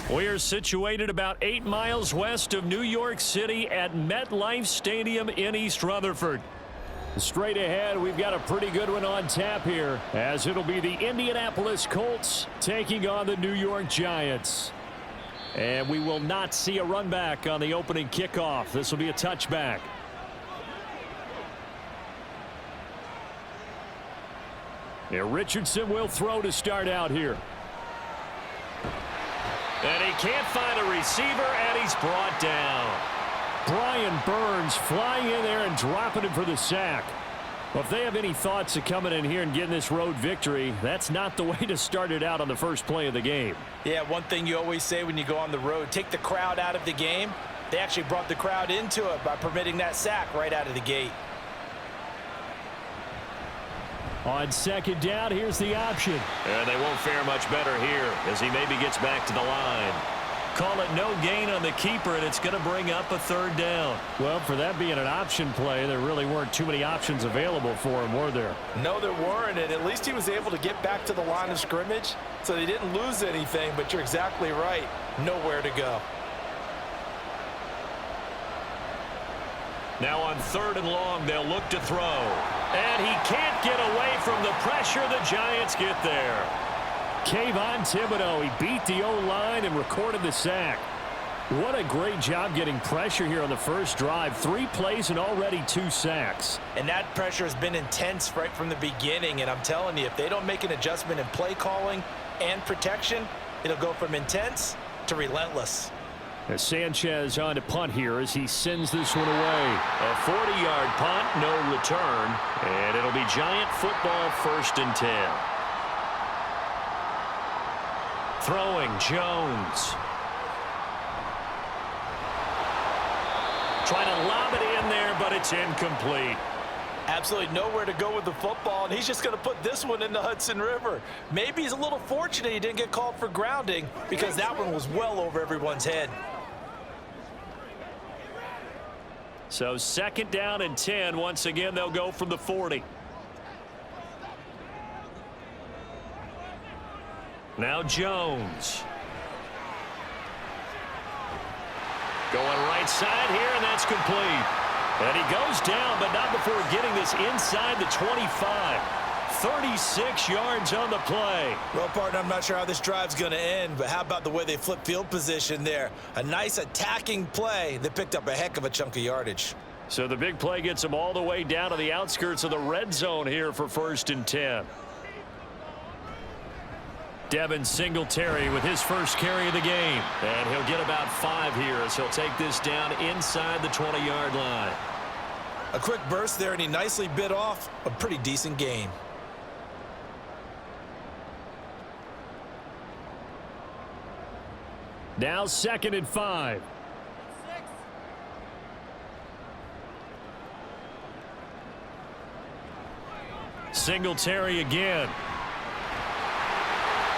We are situated about 8 miles west of New York City at MetLife Stadium in East Rutherford. Straight ahead, we've got a pretty good one on tap here, as it'll be the Indianapolis Colts taking on the New York Giants. And we will not see a run back on the opening kickoff. This will be a touchback. Yeah, Richardson will throw to start out here. And he can't find a receiver, and he's brought down. Brian Burns flying in there and dropping him for the sack. Well, if they have any thoughts of coming in here and getting this road victory, that's not the way to start it out on the first play of the game. Yeah, one thing you always say when you go on the road, take the crowd out of the game. They actually brought the crowd into it by permitting that sack right out of the gate. On second down, here's the option. And they won't fare much better here as he maybe gets back to the line. Call it no gain on the keeper, and it's going to bring up a third down. Well, for that being an option play, there really weren't too many options available for him, were there? No, there weren't, and at least he was able to get back to the line of scrimmage, so they didn't lose anything, but you're exactly right. Nowhere to go. Now on third and long, they'll look to throw. And he can't get away from the pressure. The Giants get there. Kayvon Thibodeau, he beat the O-line and recorded the sack. What a great job getting pressure here on the first drive. 3 plays and already 2 sacks. And that pressure has been intense right from the beginning. And I'm telling you, if they don't make an adjustment in play calling and protection, it'll go from intense to relentless. As Sanchez on to punt here as he sends this one away. A 40-yard punt, no return. And it'll be Giant football, 1st and 10. Throwing, Jones. Trying to lob it in there, but it's incomplete. Absolutely nowhere to go with the football, and he's just going to put this one in the Hudson River. Maybe he's a little fortunate he didn't get called for grounding because that one was well over everyone's head. So 2nd down and 10. Once again, they'll go from the 40. Now Jones. Going right side here, and that's complete. And he goes down, but not before getting this inside the 25. 36 yards on the play. Well, partner, I'm not sure how this drive's going to end, but how about the way they flip field position there? A nice attacking play that picked up a heck of a chunk of yardage. So the big play gets them all the way down to the outskirts of the red zone here for 1st and 10. Devin Singletary with his first carry of the game. And he'll get about 5 here as he'll take this down inside the 20-yard line. A quick burst there, and he nicely bit off a pretty decent gain. Now 2nd and 5. Singletary again.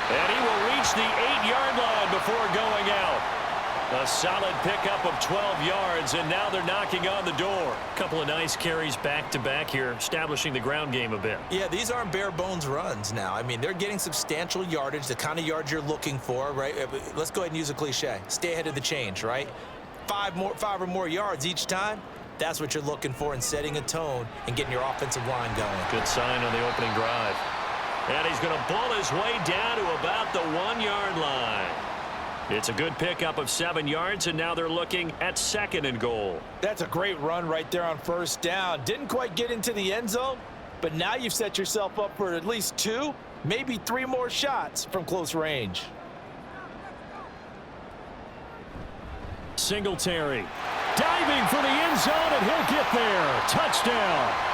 And he will reach the 8-yard line before going out. A solid pickup of 12 yards, and now they're knocking on the door. A couple of nice carries back-to-back here, establishing the ground game a bit. Yeah, these aren't bare-bones runs now. I mean, they're getting substantial yardage, the kind of yards you're looking for, right? Let's go ahead and use a cliche. Stay ahead of the change, right? 5 or more yards each time. That's what you're looking for in setting a tone and getting your offensive line going. Good sign on the opening drive. And he's going to bull his way down to about the 1-yard line. It's a good pickup of 7 yards, and now they're looking at 2nd and goal. That's a great run right there on 1st down. Didn't quite get into the end zone, but now you've set yourself up for at least 2, maybe 3 more shots from close range. Singletary diving for the end zone, and he'll get there. Touchdown.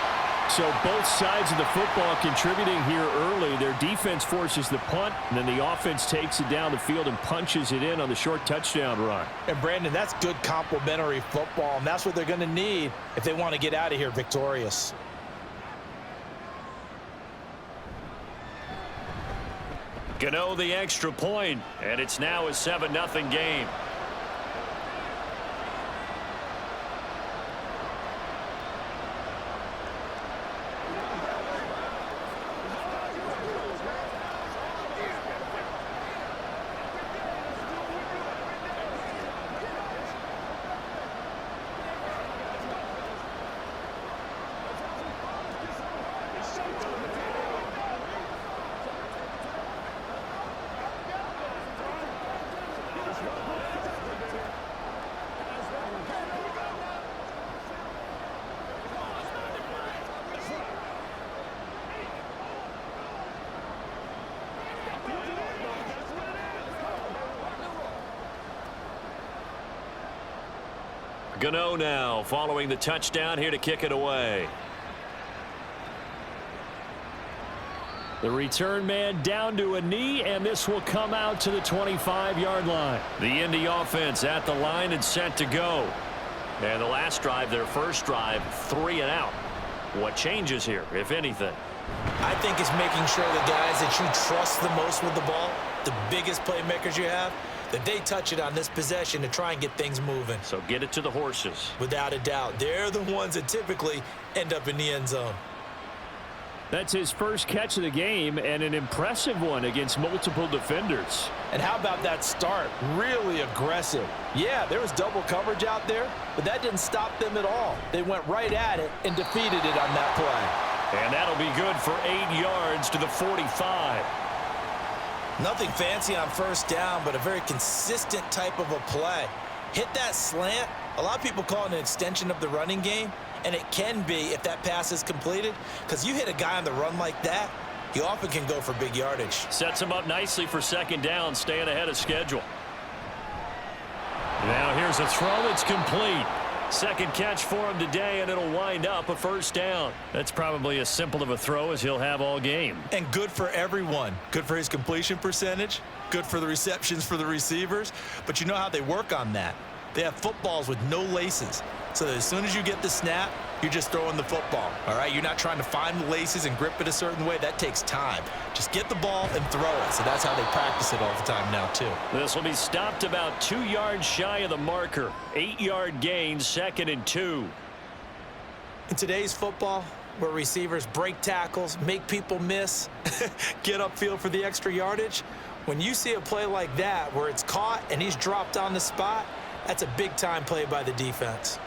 So both sides of the football contributing here early. Their defense forces the punt, and then the offense takes it down the field and punches it in on the short touchdown run. And, Brandon, that's good complementary football, and that's what they're going to need if they want to get out of here victorious. Gano the extra point, and it's now a 7-0 game. Gano now following the touchdown here to kick it away. The return man down to a knee, and this will come out to the 25-yard line. The Indy offense at the line and set to go. And the last drive, their first drive, 3 and out. What changes here, if anything? I think it's making sure the guys that you trust the most with the ball, the biggest playmakers you have, that they touch it on this possession to try and get things moving. So get it to the horses. Without a doubt. They're the ones that typically end up in the end zone. That's his first catch of the game, and an impressive one against multiple defenders. And how about that start? Really aggressive. Yeah, there was double coverage out there, but that didn't stop them at all. They went right at it and defeated it on that play. And that'll be good for 8 yards to the 45. Nothing fancy on first down, but a very consistent type of a play. Hit that slant. A lot of people call it an extension of the running game, and it can be if that pass is completed, because you hit a guy on the run like that, he often can go for big yardage. Sets him up nicely for second down, staying ahead of schedule. Now here's a throw. It's complete. Second catch for him today, and it'll wind up a first down. That's probably as simple of a throw as he'll have all game. And good for everyone. Good for his completion percentage. Good for the receptions for the receivers. But you know how they work on that. They have footballs with no laces. So that as soon as you get the snap, you're just throwing the football. All right? You're not trying to find the laces and grip it a certain way. That takes time. Just get the ball and throw it. So that's how they practice it all the time now, too. This will be stopped about 2 yards shy of the marker. 8-yard gain, 2nd and 2. In today's football, where receivers break tackles, make people miss, get upfield for the extra yardage, when you see a play like that where it's caught and he's dropped on the spot, that's a big-time play by the defense.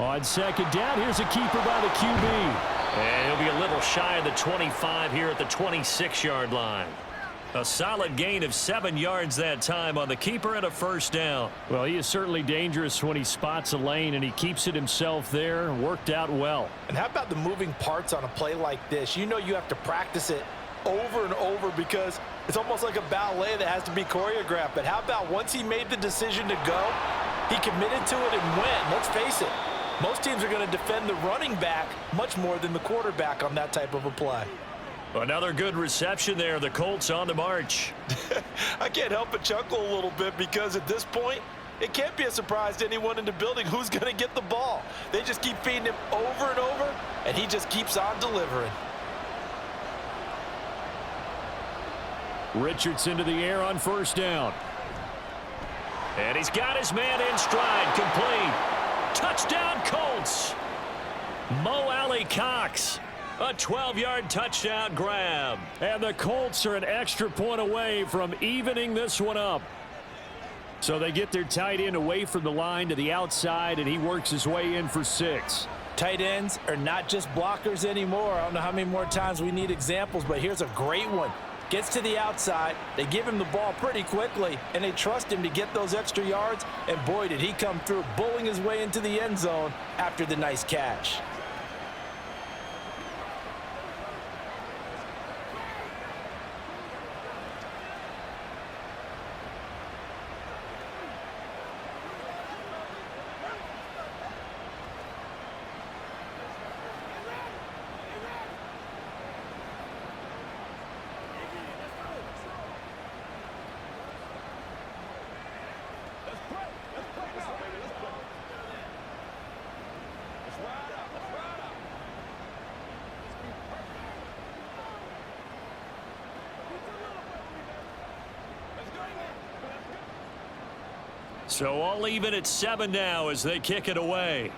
On second down, here's a keeper by the QB. And he'll be a little shy of the 25 here at the 26-yard line. A solid gain of 7 yards that time on the keeper and a first down. Well, he is certainly dangerous when he spots a lane, and he keeps it himself there. Worked out well. And how about the moving parts on a play like this? You know you have to practice it over and over because it's almost like a ballet that has to be choreographed. But how about once he made the decision to go, he committed to it and went. Let's face it, most teams are going to defend the running back much more than the quarterback on that type of a play. Another good reception there. The Colts on the march. I can't help but chuckle a little bit because at this point, it can't be a surprise to anyone in the building who's going to get the ball. They just keep feeding him over and over, and he just keeps on delivering. Richardson to the air on first down. And he's got his man in stride. Complete. Touchdown, Colts. Mo Alley Cox. A 12-yard touchdown grab. And the Colts are an extra point away from evening this one up. So they get their tight end away from the line to the outside, and he works his way in for 6. Tight ends are not just blockers anymore. I don't know how many more times we need examples, but here's a great one. Gets to the outside, they give him the ball pretty quickly, and they trust him to get those extra yards, and boy, did he come through, bowling his way into the end zone after the nice catch. So all even at 7 now as they kick it away.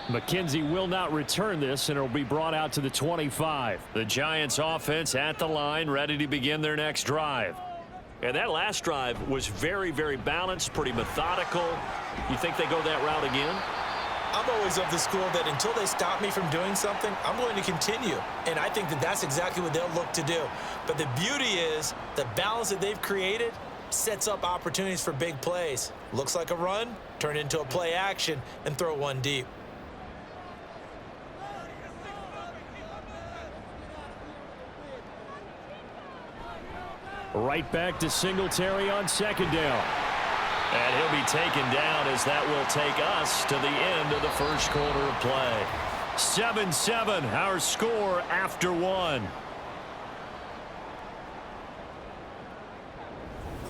McKenzie will not return this, and it will be brought out to the 25. The Giants offense at the line, ready to begin their next drive. And that last drive was very, very balanced, pretty methodical. You think they go that route again? I'm always of the school that until they stop me from doing something, I'm going to continue. And I think that that's exactly what they'll look to do. But the beauty is the balance that they've created sets up opportunities for big plays. Looks like a run, turn it into a play action, and throw one deep. Right back to Singletary on second down. And he'll be taken down as that will take us to the end of the first quarter of play. 7-7, our score after one.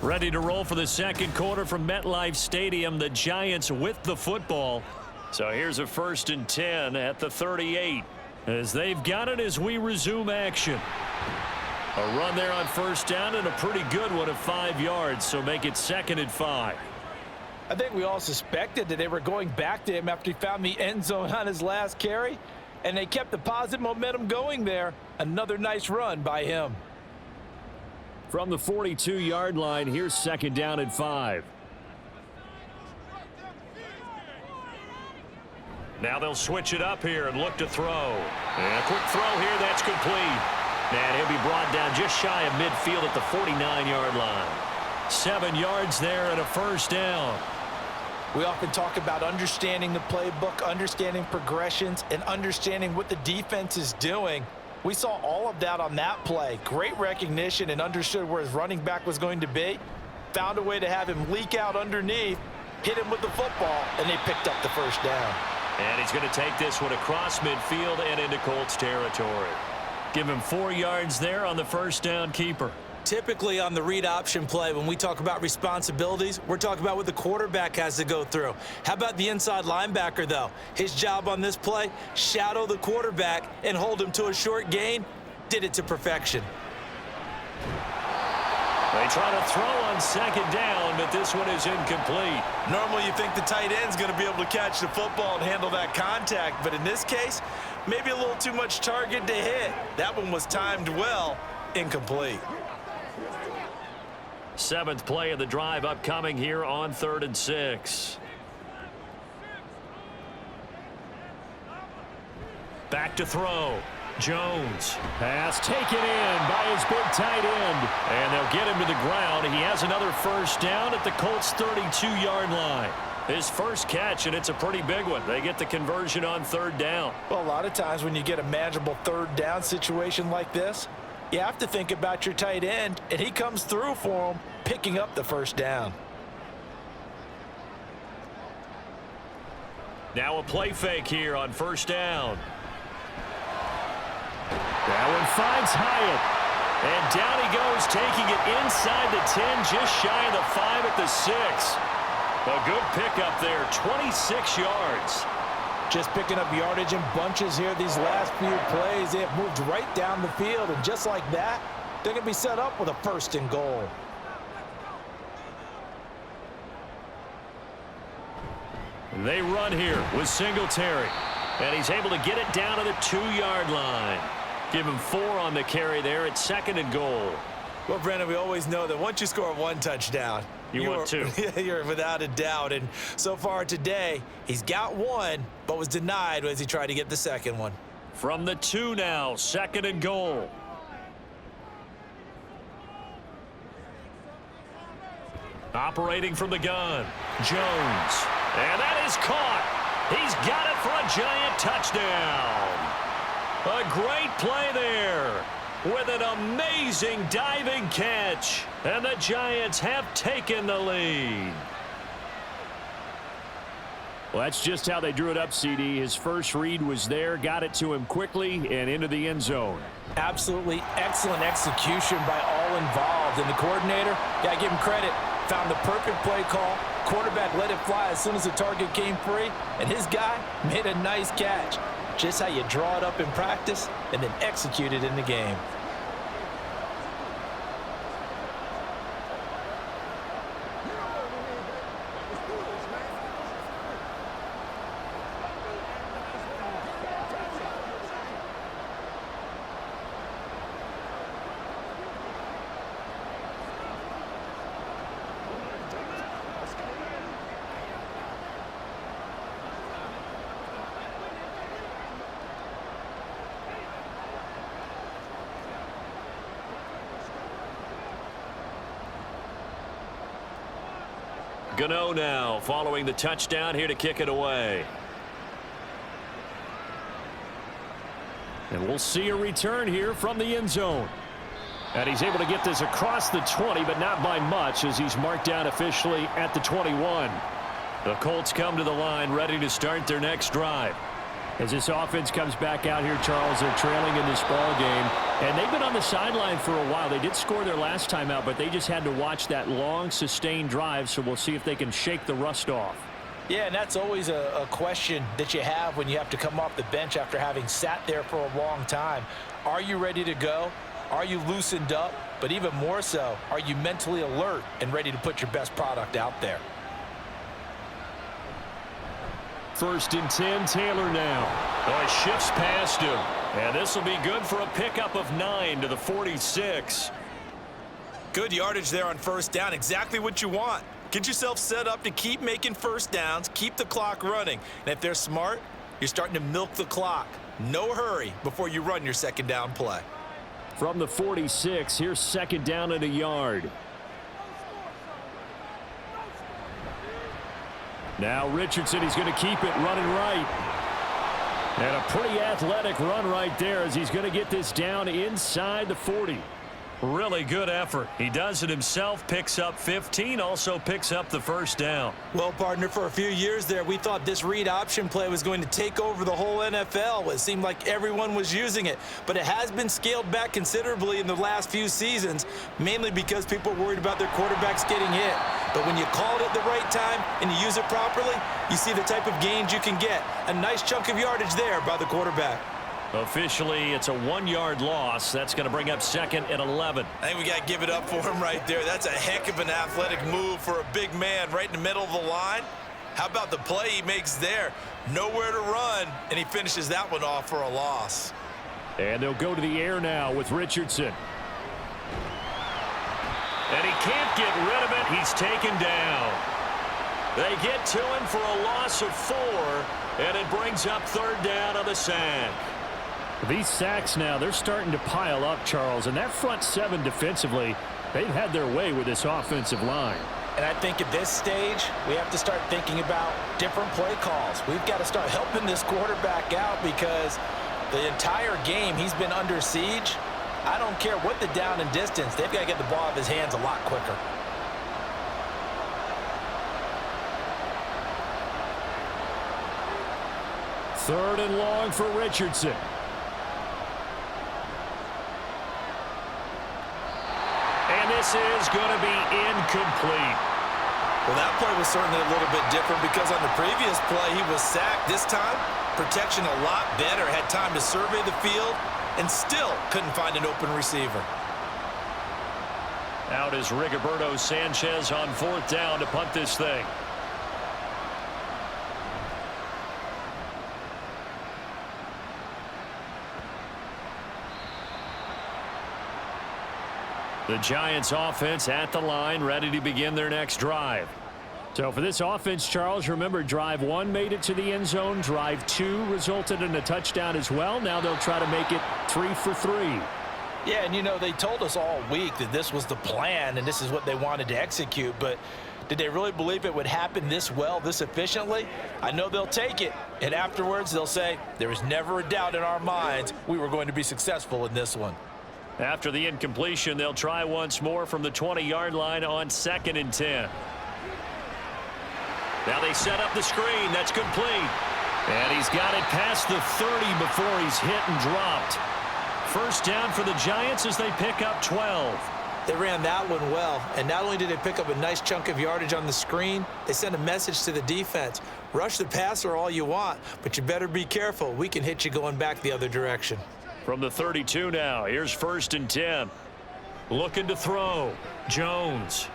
Ready to roll for the second quarter from MetLife Stadium. The Giants with the football. So here's a 1st and 10 at the 38. As they've got it as we resume action. A run there on first down and a pretty good one of 5 yards. So make it 2nd and 5. I think we all suspected that they were going back to him after he found the end zone on his last carry. And they kept the positive momentum going there. Another nice run by him. From the 42-yard line, here's 2nd down and 5. Now they'll switch it up here and look to throw. And a quick throw here, that's complete. And he'll be brought down just shy of midfield at the 49-yard line. 7 yards there and a 1st down. We often talk about understanding the playbook, understanding progressions, and understanding what the defense is doing. We saw all of that on that play. Great recognition and understood where his running back was going to be. Found a way to have him leak out underneath, hit him with the football, and they picked up the 1st down. And he's going to take this one across midfield and into Colts territory. Give him 4 yards there on the 1st down keeper. Typically on the read option play, when we talk about responsibilities, we're talking about what the quarterback has to go through. How about the inside linebacker, though? His job on this play, shadow the quarterback and hold him to a short gain. Did it to perfection. They try to throw on 2nd down, but this one is incomplete. Normally you think the tight end's going to be able to catch the football and handle that contact, but in this case, maybe a little too much target to hit. That one was timed well, incomplete. 7th play of the drive upcoming here on 3rd and 6. Back to throw. Jones. Pass taken in by his big tight end. And they'll get him to the ground. He has another 1st down at the Colts 32-yard line. His first catch, and it's a pretty big one. They get the conversion on 3rd down. Well, a lot of times when you get a manageable 3rd down situation like this, you have to think about your tight end, and he comes through for him, picking up the 1st down. Now a play fake here on 1st down. That one finds Hyatt. And down he goes, taking it inside the 10, just shy of the 5 at the 6. A good pickup there, 26 yards. Just picking up yardage in bunches here these last few plays. They have moved right down the field, and just like that, they're going to be set up with a 1st and goal. They run here with Singletary. And he's able to get it down to the 2-yard line. Give him 4 on the carry there at 2nd and goal. Well, Brandon, we always know that once you score 1 touchdown, you want 2. You're without a doubt. And so far today, he's got 1, but was denied as he tried to get the 2nd one. From the 2 now, 2nd and goal. Operating from the gun, Jones. And that is caught. He's got it for a Giant touchdown. A great play there with an amazing diving catch. And the Giants have taken the lead. Well, that's just how they drew it up, CD. His first read was there, got it to him quickly and into the end zone. Absolutely excellent execution by all involved. And the coordinator, got to give him credit, found the perfect play call. Quarterback let it fly as soon as the target came free, and his guy made a nice catch. Just how you draw it up in practice and then execute it in the game. Gano now following the touchdown here to kick it away. And we'll see a return here from the end zone. And he's able to get this across the 20, but not by much, as he's marked down officially at the 21. The Colts come to the line ready to start their next drive. As this offense comes back out here, Charles, they're trailing in this ball game. And they've been on the sideline for a while. They did score their last time out, but they just had to watch that long, sustained drive, so we'll see if they can shake the rust off. Yeah, and that's always a question that you have when you have to come off the bench after having sat there for a long time. Are you ready to go? Are you loosened up? But even more so, are you mentally alert and ready to put your best product out there? 1st and 10, Taylor now. Oh, he shifts past him. And this will be good for a pickup of 9 to the 46. Good yardage there on 1st down. Exactly what you want. Get yourself set up to keep making 1st downs, keep the clock running. And if they're smart, you're starting to milk the clock. No hurry before you run your 2nd down play. From the 46, here's 2nd down and a yard. Now Richardson, he's going to keep it running right. And a pretty athletic run right there as he's going to get this down inside the 40. Really good effort. He does it himself, picks up 15, also picks up the 1st down. Well, partner, for a few years there, we thought this read option play was going to take over the whole NFL. It seemed like everyone was using it, but it has been scaled back considerably in the last few seasons, mainly because people are worried about their quarterbacks getting hit. But when you call it at the right time and you use it properly, you see the type of gains you can get. A nice chunk of yardage there by the quarterback. Officially, it's a 1-yard loss. That's going to bring up 2nd and 11. I think we got to give it up for him right there. That's a heck of an athletic move for a big man right in the middle of the line. How about the play he makes there? Nowhere to run, and he finishes that one off for a loss. And they'll go to the air now with Richardson. And he can't get rid of it. He's taken down. They get to him for a loss of 4, and it brings up 3rd down on the sack. These sacks now, they're starting to pile up, Charles. And that front 7 defensively, they've had their way with this offensive line. And I think at this stage, we have to start thinking about different play calls. We've got to start helping this quarterback out because the entire game he's been under siege. I don't care what the down and distance. They've got to get the ball out of his hands a lot quicker. Third and long for Richardson. And this is going to be incomplete. Well, that play was certainly a little bit different because on the previous play, he was sacked. This time, protection a lot better. Had time to survey the field and still couldn't find an open receiver. Out is Rigoberto Sanchez on 4th down to punt this thing. The Giants offense at the line, ready to begin their next drive. So for this offense, Charles, remember drive 1 made it to the end zone. Drive 2 resulted in a touchdown as well. Now they'll try to make it 3 for 3. Yeah, and you know, they told us all week that this was the plan and this is what they wanted to execute, but did they really believe it would happen this well, this efficiently? I know they'll take it, and afterwards they'll say, there was never a doubt in our minds we were going to be successful in this one. After the incompletion, they'll try once more from the 20-yard line on 2nd and 10. Now they set up the screen. That's complete. And he's got it past the 30 before he's hit and dropped. 1st down for the Giants as they pick up 12. They ran that one well, and not only did they pick up a nice chunk of yardage on the screen, they sent a message to the defense. Rush the passer all you want, but you better be careful. We can hit you going back the other direction. From the 32 now, here's 1st and 10. Looking to throw. Jones.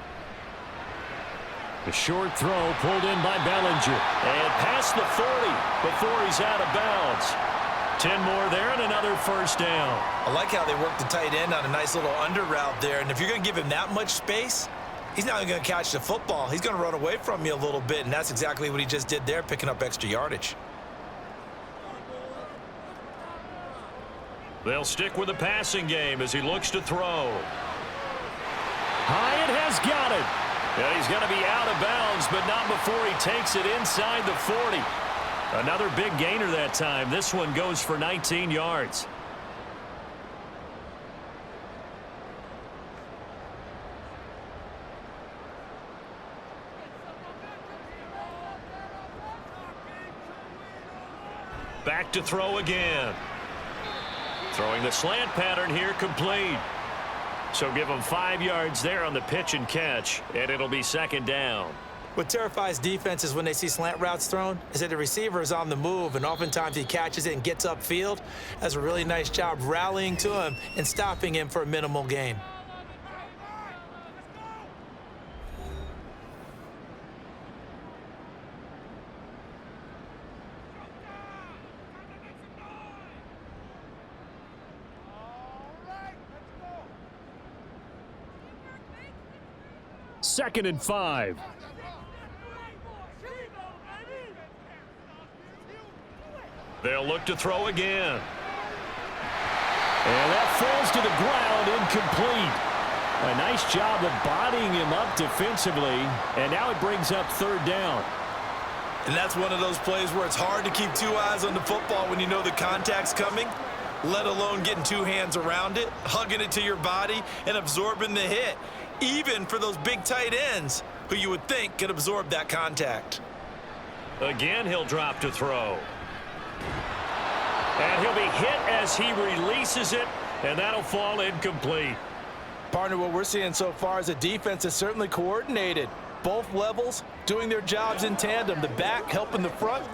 A short throw pulled in by Bellinger. And past the 40 before he's out of bounds. 10 more there and another 1st down. I like how they worked the tight end on a nice little under route there. And if you're going to give him that much space, he's not going to catch the football. He's going to run away from you a little bit, and that's exactly what he just did there, picking up extra yardage. They'll stick with the passing game as he looks to throw. Hyatt has got it. And he's going to be out of bounds, but not before he takes it inside the 40. Another big gainer that time. This one goes for 19 yards. Back to throw again. Throwing the slant pattern here, complete. So give them 5 yards there on the pitch and catch, and it'll be second down. What terrifies defenses when they see slant routes thrown is that the receiver is on the move, and oftentimes he catches it and gets upfield. Does a really nice job rallying to him and stopping him for a minimal gain. Second and 5. They'll look to throw again. And that falls to the ground, incomplete. A nice job of bodying him up defensively, and now it brings up third down. And that's one of those plays where it's hard to keep 2 eyes on the football when you know the contact's coming, let alone getting 2 hands around it, hugging it to your body, and absorbing the hit, even for those big tight ends who you would think could absorb that contact. Again, he'll drop to throw. And he'll be hit as he releases it, and that'll fall incomplete. Partner, what we're seeing so far is a defense is certainly coordinated. Both levels doing their jobs in tandem. The back helping the front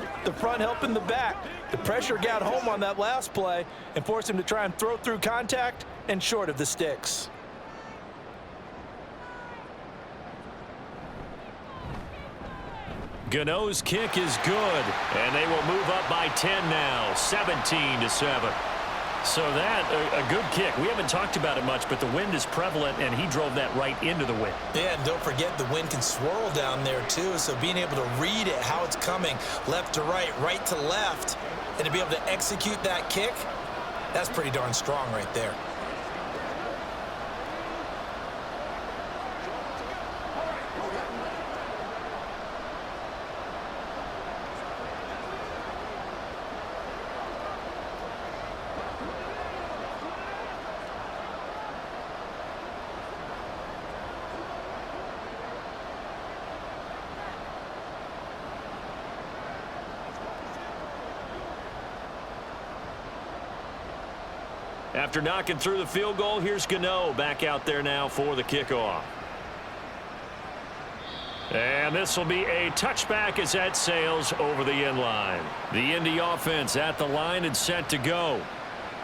helping the back. The pressure got home on that last play and forced him to try and throw through contact and short of the sticks. Gano's kick is good, And they will move up by 10 now, 17-7. so that, a good kick. We haven't talked about it much, but the wind is prevalent, and he drove that right into the wind. Yeah, and don't forget the wind can swirl down there too, so being able to read it, how it's coming, left to right to left, and to be able to execute that kick, that's pretty darn strong right there. After knocking through the field goal, here's Gano back out there now for the kickoff. And this will be a touchback as that sails over the end line. The Indy offense at the line and set to go.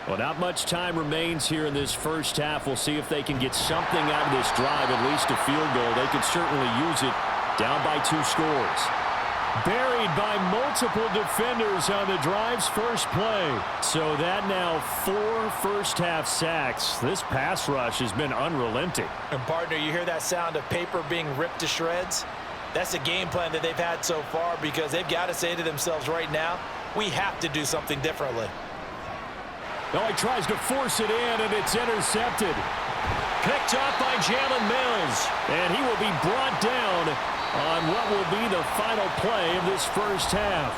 Well, not much time remains here in this first half. We'll see if they can get something out of this drive, at least a field goal. They could certainly use it, down by 2 scores. Buried by multiple defenders on the drive's first play. So that now 4 first-half sacks. This pass rush has been unrelenting. And partner, you hear that sound of paper being ripped to shreds? That's a game plan that they've had so far, because they've got to say to themselves right now, we have to do something differently. Oh, he tries to force it in, and it's intercepted. Picked up by Jalen Mills. And he will be brought down on what will be the final play of this first half.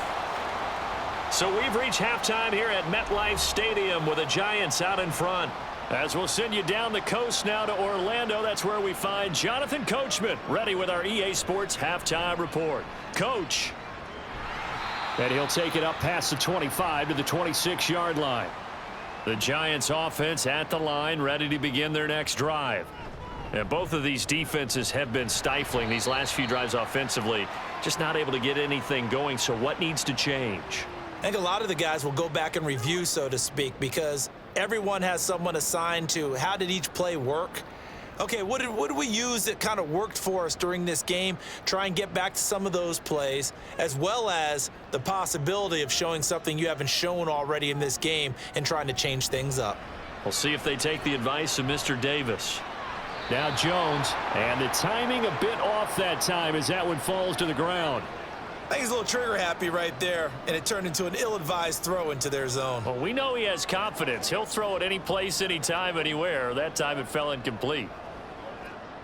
So we've reached halftime here at MetLife Stadium with the Giants out in front. As we'll send you down the coast now to Orlando, that's where we find Jonathan Coachman ready with our EA Sports halftime report. Coach. And he'll take it up past the 25 to the 26-yard line. The Giants offense at the line, ready to begin their next drive. And both of these defenses have been stifling these last few drives offensively. Just not able to get anything going, so what needs to change? I think a lot of the guys will go back and review, so to speak, because everyone has someone assigned to how did each play work. Okay, what did we use that kind of worked for us during this game? Try and get back to some of those plays, as well as the possibility of showing something you haven't shown already in this game and trying to change things up. We'll see if they take the advice of Mr. Davis. Now Jones, and the timing a bit off that time as that one falls to the ground. I think he's a little trigger happy right there, and it turned into an ill-advised throw into their zone. Well, we know he has confidence. He'll throw it any place, anytime, anywhere. That time it fell incomplete.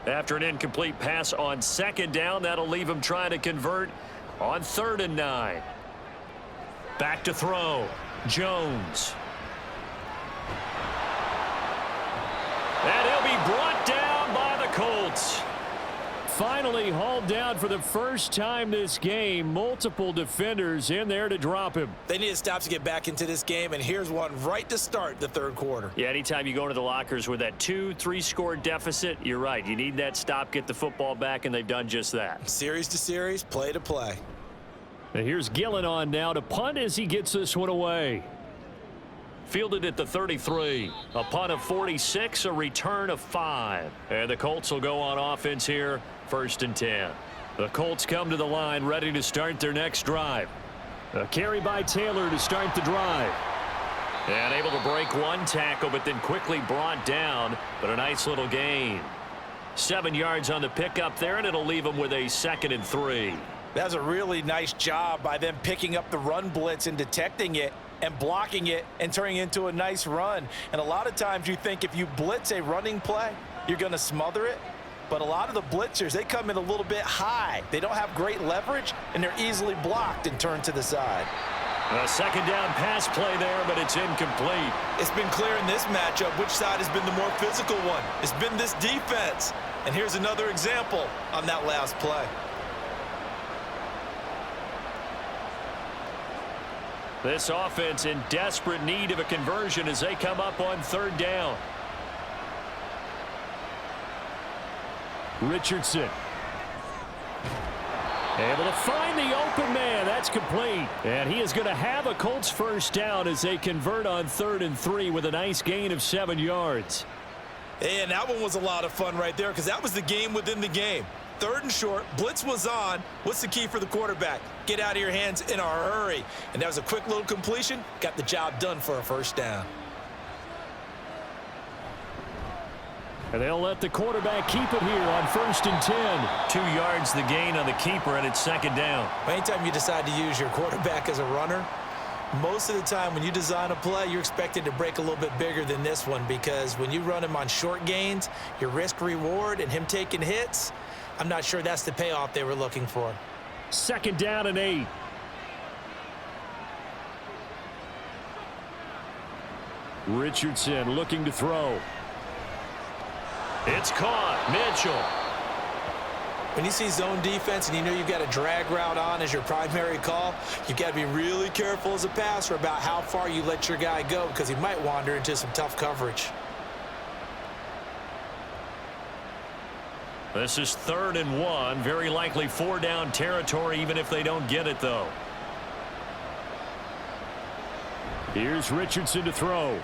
After an incomplete pass on second down, that'll leave him trying to convert on 3rd and 9. Back to throw. Jones. And he'll be brought down by the Colts. finally hauled down for the first time this game. Multiple defenders in there to drop him. They need a stop to get back into this game, and here's one right to start the third quarter. Yeah, anytime you go into the lockers with that 2-3 score deficit, you're right. You need that stop, get the football back, and they've done just that. Series to series, play to play. And here's Gillen on now to punt as he gets this one away. Fielded at the 33. A punt of 46, a return of 5. And the Colts will go on offense here, 1st and 10. The Colts come to the line ready to start their next drive. A carry by Taylor to start the drive. And able to break one tackle, but then quickly brought down, but a nice little gain. 7 yards on the pickup there, and it'll leave them with a 2nd and 3. That's a really nice job by them picking up the run blitz and detecting it and blocking it and turning it into a nice run. And a lot of times you think if you blitz a running play, you're going to smother it. But a lot of the blitzers, they come in a little bit high. They don't have great leverage, and they're easily blocked and turned to the side. A 2nd down pass play there, but it's incomplete. It's been clear in this matchup which side has been the more physical one. It's been this defense. And here's another example on that last play. This offense in desperate need of a conversion as they come up on 3rd down. Richardson. Able to find the open man. That's complete. And he is going to have a Colts 1st down as they convert on 3rd and 3 with a nice gain of 7 yards. And that one was a lot of fun right there because that was the game within the game. 3rd and short, blitz was on. What's the key for the quarterback? Get out of your hands in a hurry. And that was a quick little completion. Got the job done for a 1st down. And they'll let the quarterback keep it here on 1st and 10. 2 yards the gain on the keeper, and it's 2nd down. Anytime you decide to use your quarterback as a runner, most of the time when you design a play, you're expected to break a little bit bigger than this one because when you run him on short gains, your risk-reward and him taking hits, I'm not sure that's the payoff they were looking for. 2nd down and 8. Richardson looking to throw. It's caught. Mitchell. When you see zone defense and you know you've got a drag route on as your primary call, you've got to be really careful as a passer about how far you let your guy go because he might wander into some tough coverage. This is 3rd and 1. Very likely 4-down territory even if they don't get it, though. Here's Richardson to throw.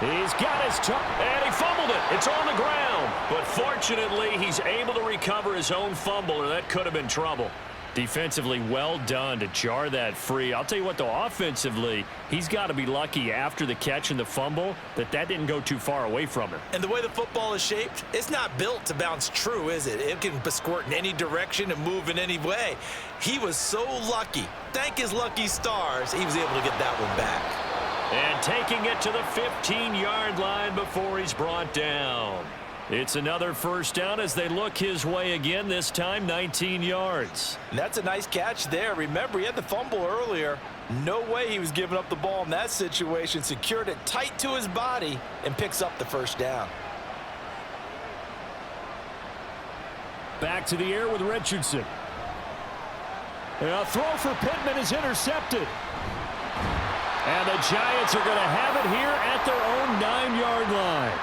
He's got his toe, and he fumbled it. It's on the ground. But fortunately, he's able to recover his own fumble, or that could have been trouble. Defensively well done to jar that free. I'll tell you what, though, offensively, he's got to be lucky after the catch and the fumble that didn't go too far away from him. And the way the football is shaped, it's not built to bounce true, is it? It can squirt in any direction and move in any way. He was so lucky. Thank his lucky stars, he was able to get that one back. And taking it to the 15-yard line before he's brought down. It's another 1st down as they look his way again, this time 19 yards. And that's a nice catch there. Remember, he had the fumble earlier. No way he was giving up the ball in that situation. Secured it tight to his body and picks up the 1st down. Back to the air with Richardson. And a throw for Pittman is intercepted. And the Giants are going to have it here at their own 9-yard line.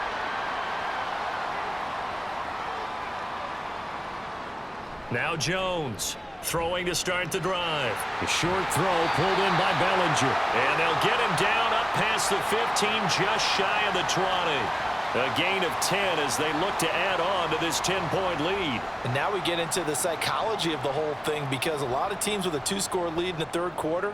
Now Jones throwing to start the drive. A short throw pulled in by Bellinger. And they'll get him down up past the 15, just shy of the 20. A gain of 10 as they look to add on to this 10-point lead. And now we get into the psychology of the whole thing because a lot of teams with a 2-score lead in the 3rd quarter,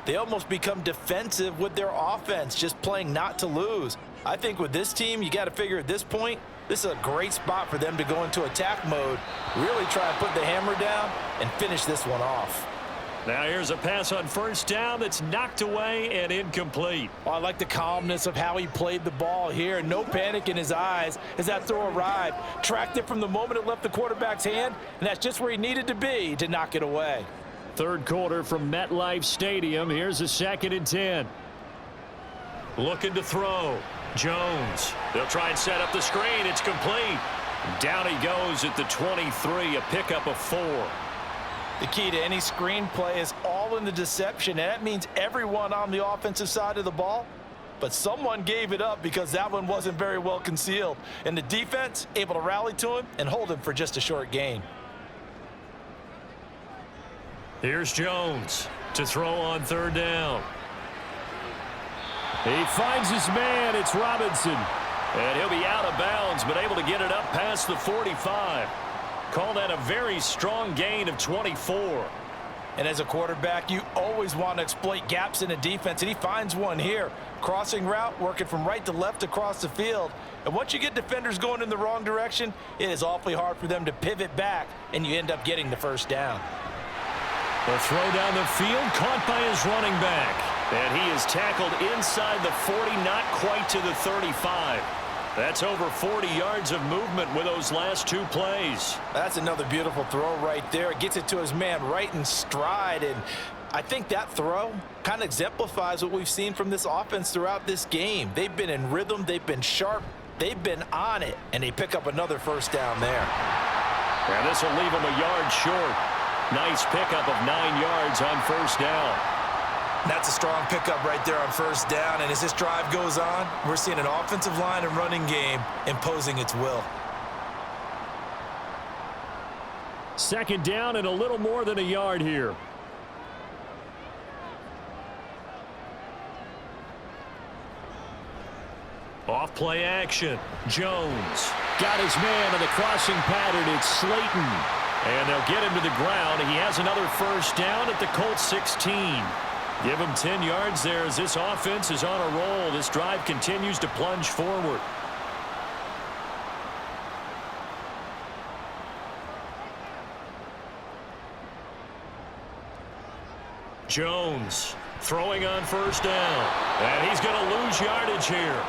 they almost become defensive with their offense, just playing not to lose. I think with this team, you got to figure at this point, this is a great spot for them to go into attack mode, really try and put the hammer down and finish this one off. Now here's a pass on 1st down that's knocked away and incomplete. Oh, I like the calmness of how he played the ball here. No panic in his eyes as that throw arrived. Tracked it from the moment it left the quarterback's hand, and that's just where he needed to be to knock it away. 3rd quarter from MetLife Stadium. Here's a 2nd and 10. Looking to throw. Jones. They'll try and set up the screen. It's complete. Down he goes at the 23, a pickup of 4. The key to any screenplay is all in the deception, and that means everyone on the offensive side of the ball. But someone gave it up because that one wasn't very well concealed. And the defense able to rally to him and hold him for just a short gain. Here's Jones to throw on 3rd down. He finds his man. It's Robinson. And he'll be out of bounds, but able to get it up past the 45. Call that a very strong gain of 24. And as a quarterback, you always want to exploit gaps in a defense, and he finds one here. Crossing route, working from right to left across the field. And once you get defenders going in the wrong direction, it is awfully hard for them to pivot back, and you end up getting the 1st down. The throw down the field, caught by his running back. And he is tackled inside the 40, not quite to the 35. That's over 40 yards of movement with those last 2 plays. That's another beautiful throw right there. It gets it to his man right in stride, and I think that throw kind of exemplifies what we've seen from this offense throughout this game. They've been in rhythm, they've been sharp, they've been on it, and they pick up another 1st down there. And this will leave him a yard short. Nice pickup of 9 yards on 1st down. That's a strong pickup right there on 1st down, and as this drive goes on, we're seeing an offensive line and running game imposing its will. 2nd down and a little more than a yard here. Off play action. Jones got his man in the crossing pattern. It's Slayton. And they'll get him to the ground. He has another 1st down at the Colts 16. Give him 10 yards there as this offense is on a roll. This drive continues to plunge forward. Jones throwing on 1st down. And he's going to lose yardage here,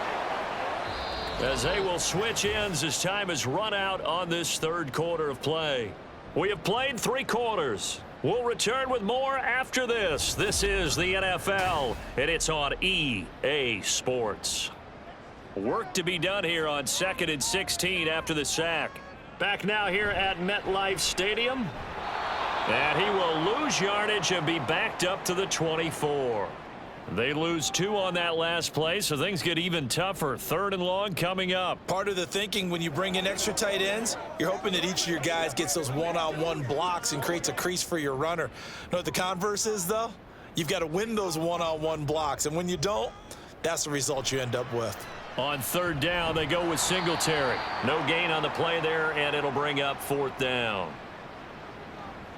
as they will switch ends as time has run out on this 3rd quarter of play. We have played 3 quarters. We'll return with more after this. This is the NFL, and it's on EA Sports. Work to be done here on 2nd and 16 after the sack. Back now here at MetLife Stadium. And he will lose yardage and be backed up to the 24. They lose 2 on that last play, so things get even tougher. 3rd and long coming up. Part of the thinking when you bring in extra tight ends, you're hoping that each of your guys gets those one-on-one blocks and creates a crease for your runner. Know what the converse is, though? You've got to win those one-on-one blocks, and when you don't, that's the result you end up with. On 3rd down, they go with Singletary. No gain on the play there, and it'll bring up 4th down.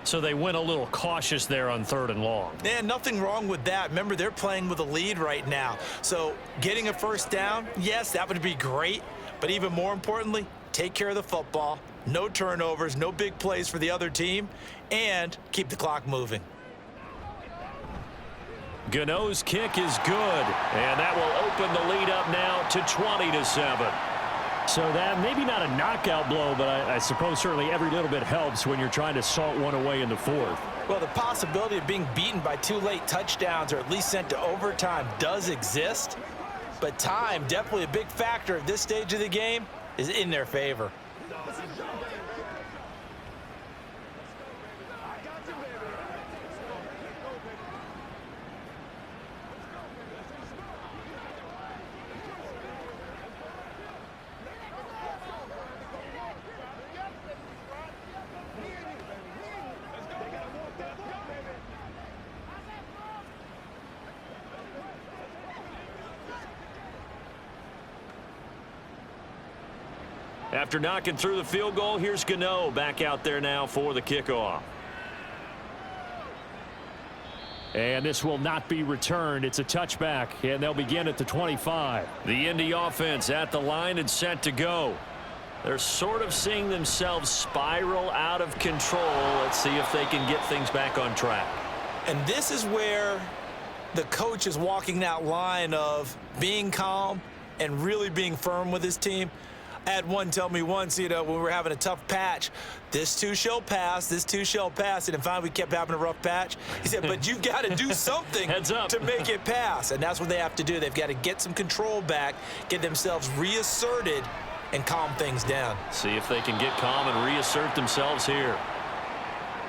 So they went a little cautious there on 3rd and long. And nothing wrong with that. Remember, they're playing with a lead right now. So getting a 1st down, yes, that would be great. But even more importantly, take care of the football. No turnovers, no big plays for the other team, and keep the clock moving. Gano's kick is good, and that will open the lead up now to 20-7. So that maybe not a knockout blow, but I suppose certainly every little bit helps when you're trying to salt one away in the 4th. Well, the possibility of being beaten by 2 late touchdowns or at least sent to overtime does exist, but time, definitely a big factor at this stage of the game, is in their favor. After knocking through the field goal, here's Gano back out there now for the kickoff. And this will not be returned. It's a touchback, and they'll begin at the 25. The Indy offense at the line and set to go. They're sort of seeing themselves spiral out of control. Let's see if they can get things back on track. And this is where the coach is walking that line of being calm and really being firm with his team. I had one tell me once, when we were having a tough patch, this too shall pass, this too shall pass. And finally, we kept having a rough patch. He said, but you've got to do something to make it pass. And that's what they have to do. They've got to get some control back, get themselves reasserted, and calm things down. See if they can get calm and reassert themselves here.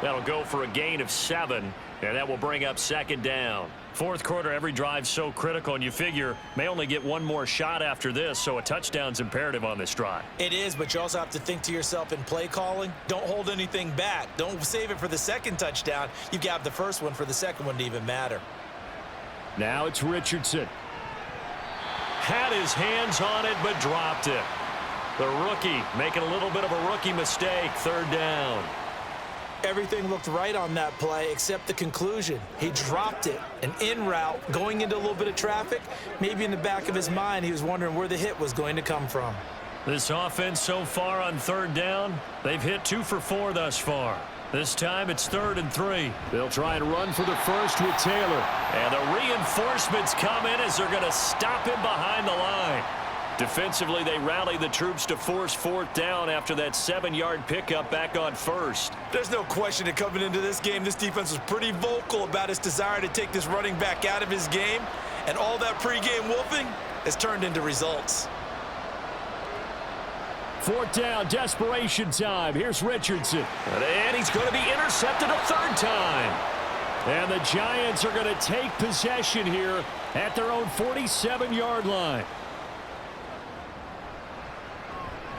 That'll go for a gain of 7, and that will bring up 2nd down. Fourth quarter, every drive's so critical, and you figure may only get one more shot after this, so a touchdown's imperative on this drive. It is, but you also have to think to yourself in play calling, don't hold anything back. Don't save it for the second touchdown. You've got the first one for the second one to even matter. Now it's Richardson. Had his hands on it, but dropped it. The rookie making a little bit of a rookie mistake, 3rd down. Everything looked right on that play except the conclusion. He dropped it, an in route, going into a little bit of traffic. Maybe in the back of his mind, he was wondering where the hit was going to come from. This offense so far on 3rd down, they've hit 2 for 4 thus far. This time it's 3rd and 3. They'll try and run for the first with Taylor. And the reinforcements come in as they're going to stop him behind the line. Defensively, they rally the troops to force 4th down after that 7-yard pickup back on 1st. There's no question that coming into this game, this defense was pretty vocal about its desire to take this running back out of his game. And all that pregame wolfing has turned into results. 4th down, desperation time. Here's Richardson. And he's going to be intercepted a 3rd time. And the Giants are going to take possession here at their own 47-yard line.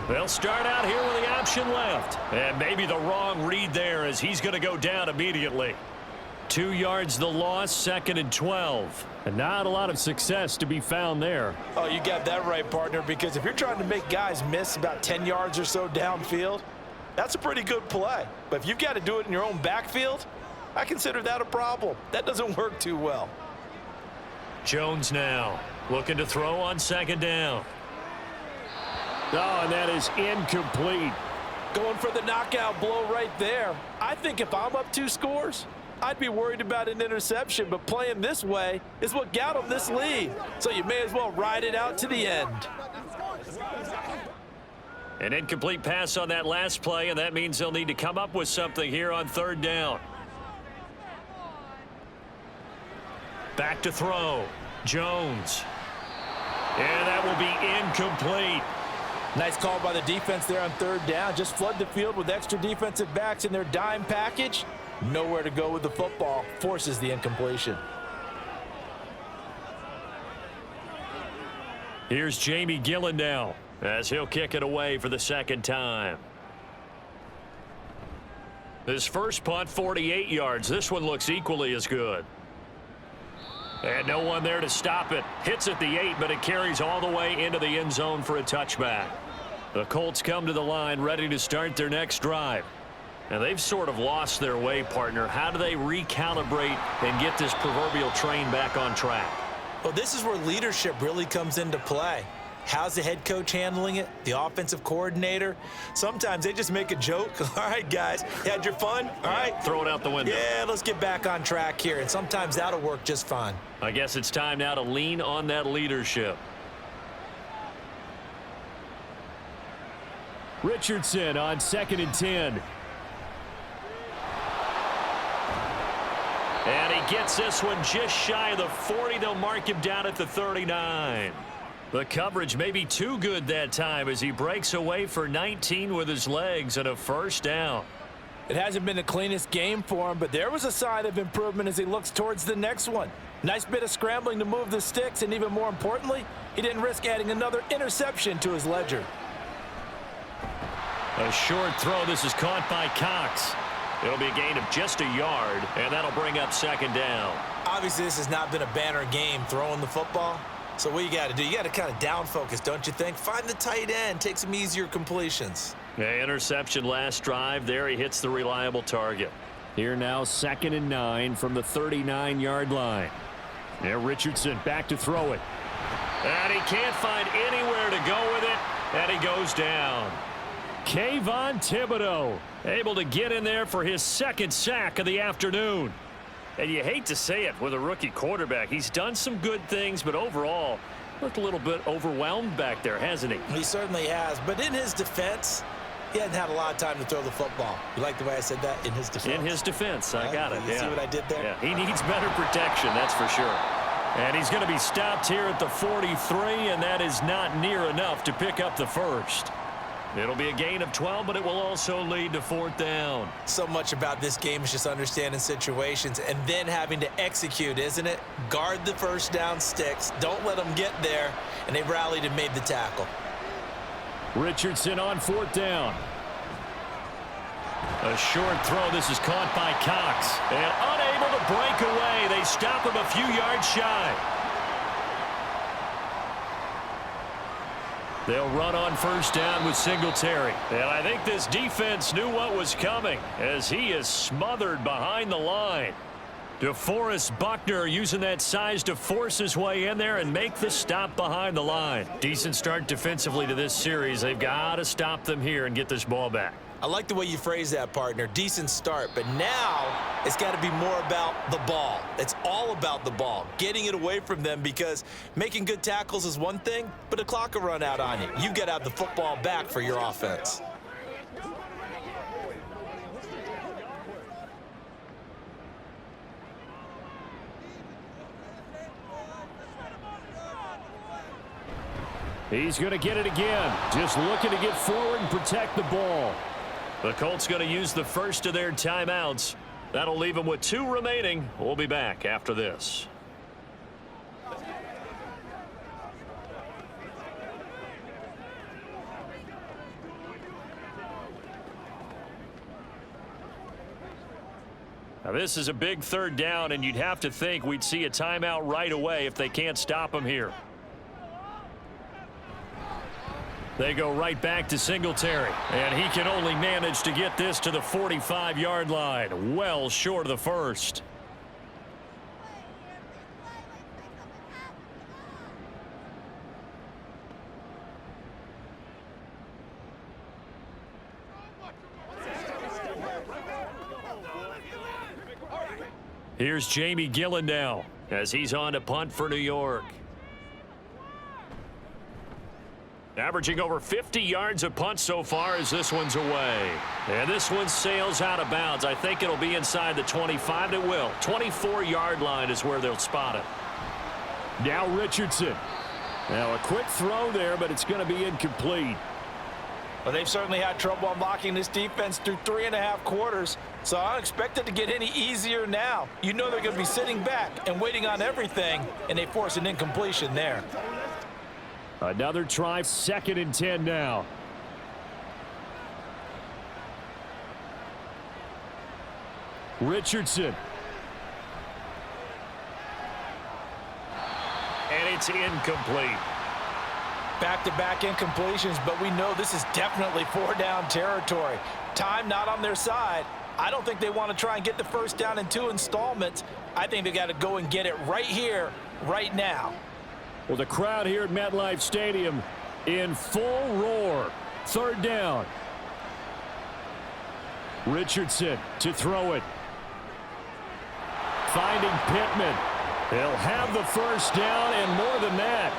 They'll start out here with the option left. And maybe the wrong read there as he's going to go down immediately. 2 yards the loss, 2nd and 12. And not a lot of success to be found there. Oh, you got that right, partner, because if you're trying to make guys miss about 10 yards or so downfield, that's a pretty good play. But if you've got to do it in your own backfield, I consider that a problem. That doesn't work too well. Jones now looking to throw on 2nd down. Oh, and that is incomplete. Going for the knockout blow right there. I think if I'm up 2 scores, I'd be worried about an interception, but playing this way is what got them this lead. So you may as well ride it out to the end. An incomplete pass on that last play, and that means they'll need to come up with something here on 3rd down. Back to throw. Jones. And that will be incomplete. Nice call by the defense there on 3rd down. Just flood the field with extra defensive backs in their dime package. Nowhere to go with the football. Forces the incompletion. Here's Jamie Gillen now as he'll kick it away for the 2nd time. His first punt, 48 yards. This one looks equally as good. And no one there to stop it. Hits at the 8, but it carries all the way into the end zone for a touchback. The Colts come to the line ready to start their next drive. And they've sort of lost their way, partner. How do they recalibrate and get this proverbial train back on track? Well, this is where leadership really comes into play. How's the head coach handling it? The offensive coordinator? Sometimes they just make a joke. All right, guys, you had your fun? All right. Throw it out the window. Yeah, let's get back on track here. And sometimes that'll work just fine. I guess it's time now to lean on that leadership. Richardson on 2nd and 10. And he gets this one just shy of the 40. They'll mark him down at the 39. The coverage may be too good that time as he breaks away for 19 with his legs and a 1st down. It hasn't been the cleanest game for him, but there was a sign of improvement as he looks towards the next one. Nice bit of scrambling to move the sticks, and even more importantly, he didn't risk adding another interception to his ledger. A short throw. This is caught by Cox. It'll be a gain of just a yard, and that'll bring up 2nd down. Obviously, this has not been a banner game throwing the football. So what you got to do, you got to kind of down focus, don't you think? Find the tight end, take some easier completions. Yeah, interception last drive. There he hits the reliable target. Here now 2nd and 9 from the 39-yard line. There Richardson back to throw it. And he can't find anywhere to go with it, and he goes down. Kayvon Thibodeau able to get in there for his 2nd sack of the afternoon. And you hate to say it with a rookie quarterback. He's done some good things, but overall looked a little bit overwhelmed back there, hasn't he? He certainly has. But in his defense, he hadn't had a lot of time to throw the football. You like the way I said that? In his defense. In his defense. I got it. You yeah. see what I did there? Yeah. He needs better protection, that's for sure. And he's going to be stopped here at the 43, and that is not near enough to pick up the first. It'll be a gain of 12, but it will also lead to 4th down. So much about this game is just understanding situations and then having to execute, isn't it? Guard the first down sticks. Don't let them get there. And they rallied and made the tackle. Richardson on 4th down. A short throw. This is caught by Cox. And unable to break away. They stop him a few yards shy. They'll run on 1st down with Singletary. And I think this defense knew what was coming as he is smothered behind the line. DeForest Buckner using that size to force his way in there and make the stop behind the line. Decent start defensively to this series. They've got to stop them here and get this ball back. I like the way you phrase that, partner. Decent start, but now it's got to be more about the ball. It's all about the ball, getting it away from them, because making good tackles is one thing, but the clock will run out on you. You've got to have the football back for your offense. He's going to get it again. Just looking to get forward and protect the ball. The Colts going to use the first of their timeouts. That'll leave them with 2 remaining. We'll be back after this. Now this is a big 3rd down, and you'd have to think we'd see a timeout right away if they can't stop him here. They go right back to Singletary, and he can only manage to get this to the 45-yard line, well short of the first. Here's Jamie Gillen now as he's on to punt for New York. Averaging over 50 yards a punt so far as this one's away. And this one sails out of bounds. I think it'll be inside the 25. It will. 24-yard line is where they'll spot it. Now Richardson. Now a quick throw there, but it's going to be incomplete. Well, they've certainly had trouble unlocking this defense through 3.5 quarters, so I don't expect it to get any easier now. You know they're going to be sitting back and waiting on everything, and they force an incompletion there. Another try, 2nd and 10 now. Richardson. And it's incomplete. Back-to-back incompletions, but we know this is definitely 4-down territory. Time not on their side. I don't think they want to try and get the first down in 2 installments. I think they got to go and get it right here, right now. Well, the crowd here at MetLife Stadium in full roar. 3rd down. Richardson to throw it. Finding Pittman. They'll have the first down and more than that.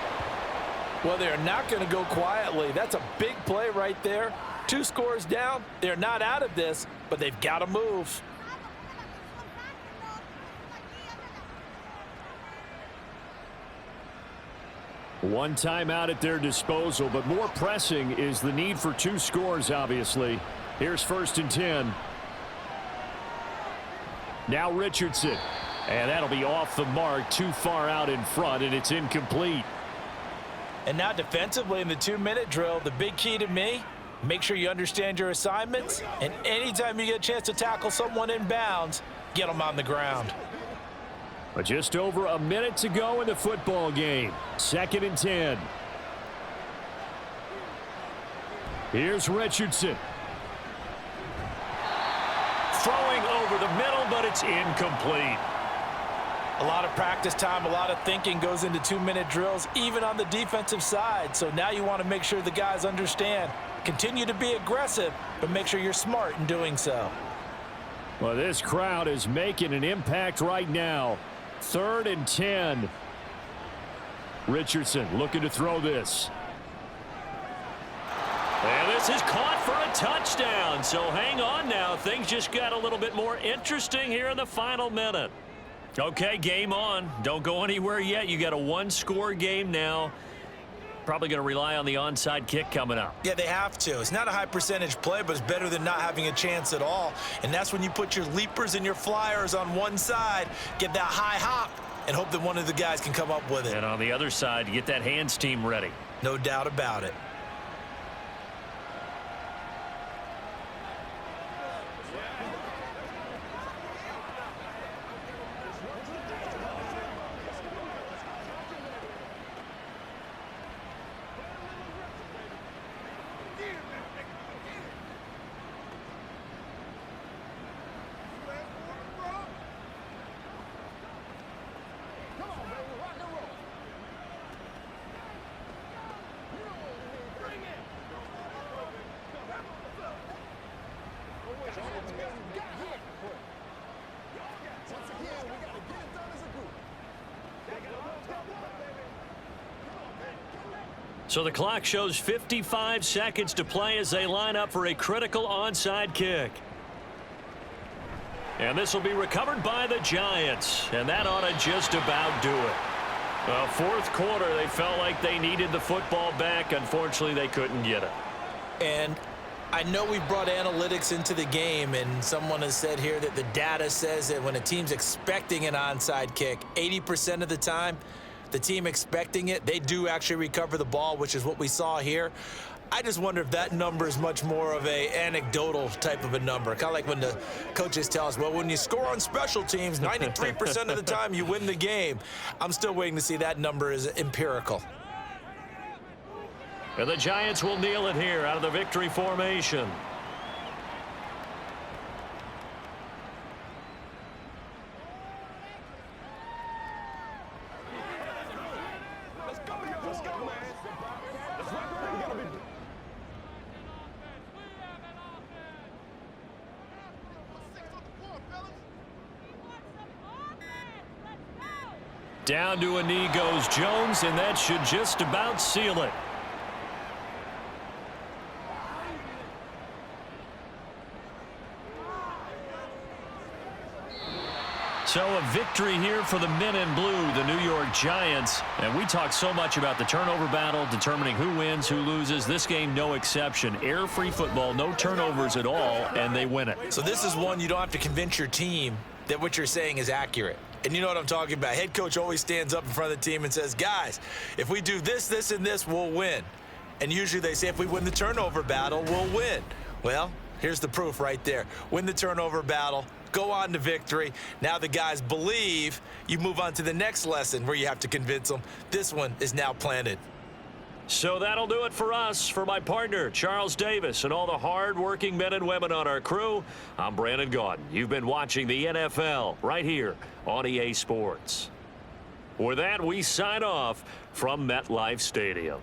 Well, they're not going to go quietly. That's a big play right there. 2 scores down. They're not out of this, but they've got to move. One timeout at their disposal, but more pressing is the need for 2 scores, obviously. Here's 1st and 10. Now Richardson. And that'll be off the mark, too far out in front, and it's incomplete. And now defensively in the 2-minute drill, the big key to me, make sure you understand your assignments, and anytime you get a chance to tackle someone in bounds, get them on the ground. But just over a minute to go in the football game. 2nd and 10. Here's Richardson. Throwing over the middle, but it's incomplete. A lot of practice time, a lot of thinking goes into 2-minute drills, even on the defensive side. So now you want to make sure the guys understand. Continue to be aggressive, but make sure you're smart in doing so. Well, this crowd is making an impact right now. 3rd and 10. Richardson looking to throw this. And this is caught for a touchdown. So hang on now. Things just got a little bit more interesting here in the final minute. Okay, game on. Don't go anywhere yet. You got a one-score game now. Probably going to rely on the onside kick coming up. Yeah, they have to. It's not a high percentage play, but it's better than not having a chance at all. And that's when you put your leapers and your flyers on one side, get that high hop, and hope that one of the guys can come up with it. And on the other side, get that hands team ready. No doubt about it. So the clock shows 55 seconds to play as they line up for a critical onside kick. And this will be recovered by the Giants. And that ought to just about do it. Fourth quarter, they felt like they needed the football back. Unfortunately, they couldn't get it. And I know we brought analytics into the game, and someone has said here that the data says that when a team's expecting an onside kick, 80% of the time, the team expecting it, they do actually recover the ball, which is what we saw here. I just wonder if that number is much more of a anecdotal type of a number. Kind of like when the coaches tell us, well, when you score on special teams, 93% of the time you win the game. I'm still waiting to see that number is empirical. And the Giants will kneel it here out of the victory formation. Down to a knee goes Jones, and that should just about seal it. So a victory here for the men in blue, the New York Giants. And we talk so much about the turnover battle, determining who wins, who loses. This game, no exception. Air-free football, no turnovers at all, and they win it. So this is one you don't have to convince your team that what you're saying is accurate. And you know what I'm talking about. Head coach always stands up in front of the team and says, guys, if we do this, this, and this, we'll win. And usually they say if we win the turnover battle, we'll win. Well, here's the proof right there. Win the turnover battle, go on to victory. Now the guys believe. You move on to the next lesson where you have to convince them. This one is now planted. So that'll do it for us. For my partner, Charles Davis, and all the hard-working men and women on our crew, I'm Brandon Gaudin. You've been watching the NFL right here on EA Sports. With that, we sign off from MetLife Stadium.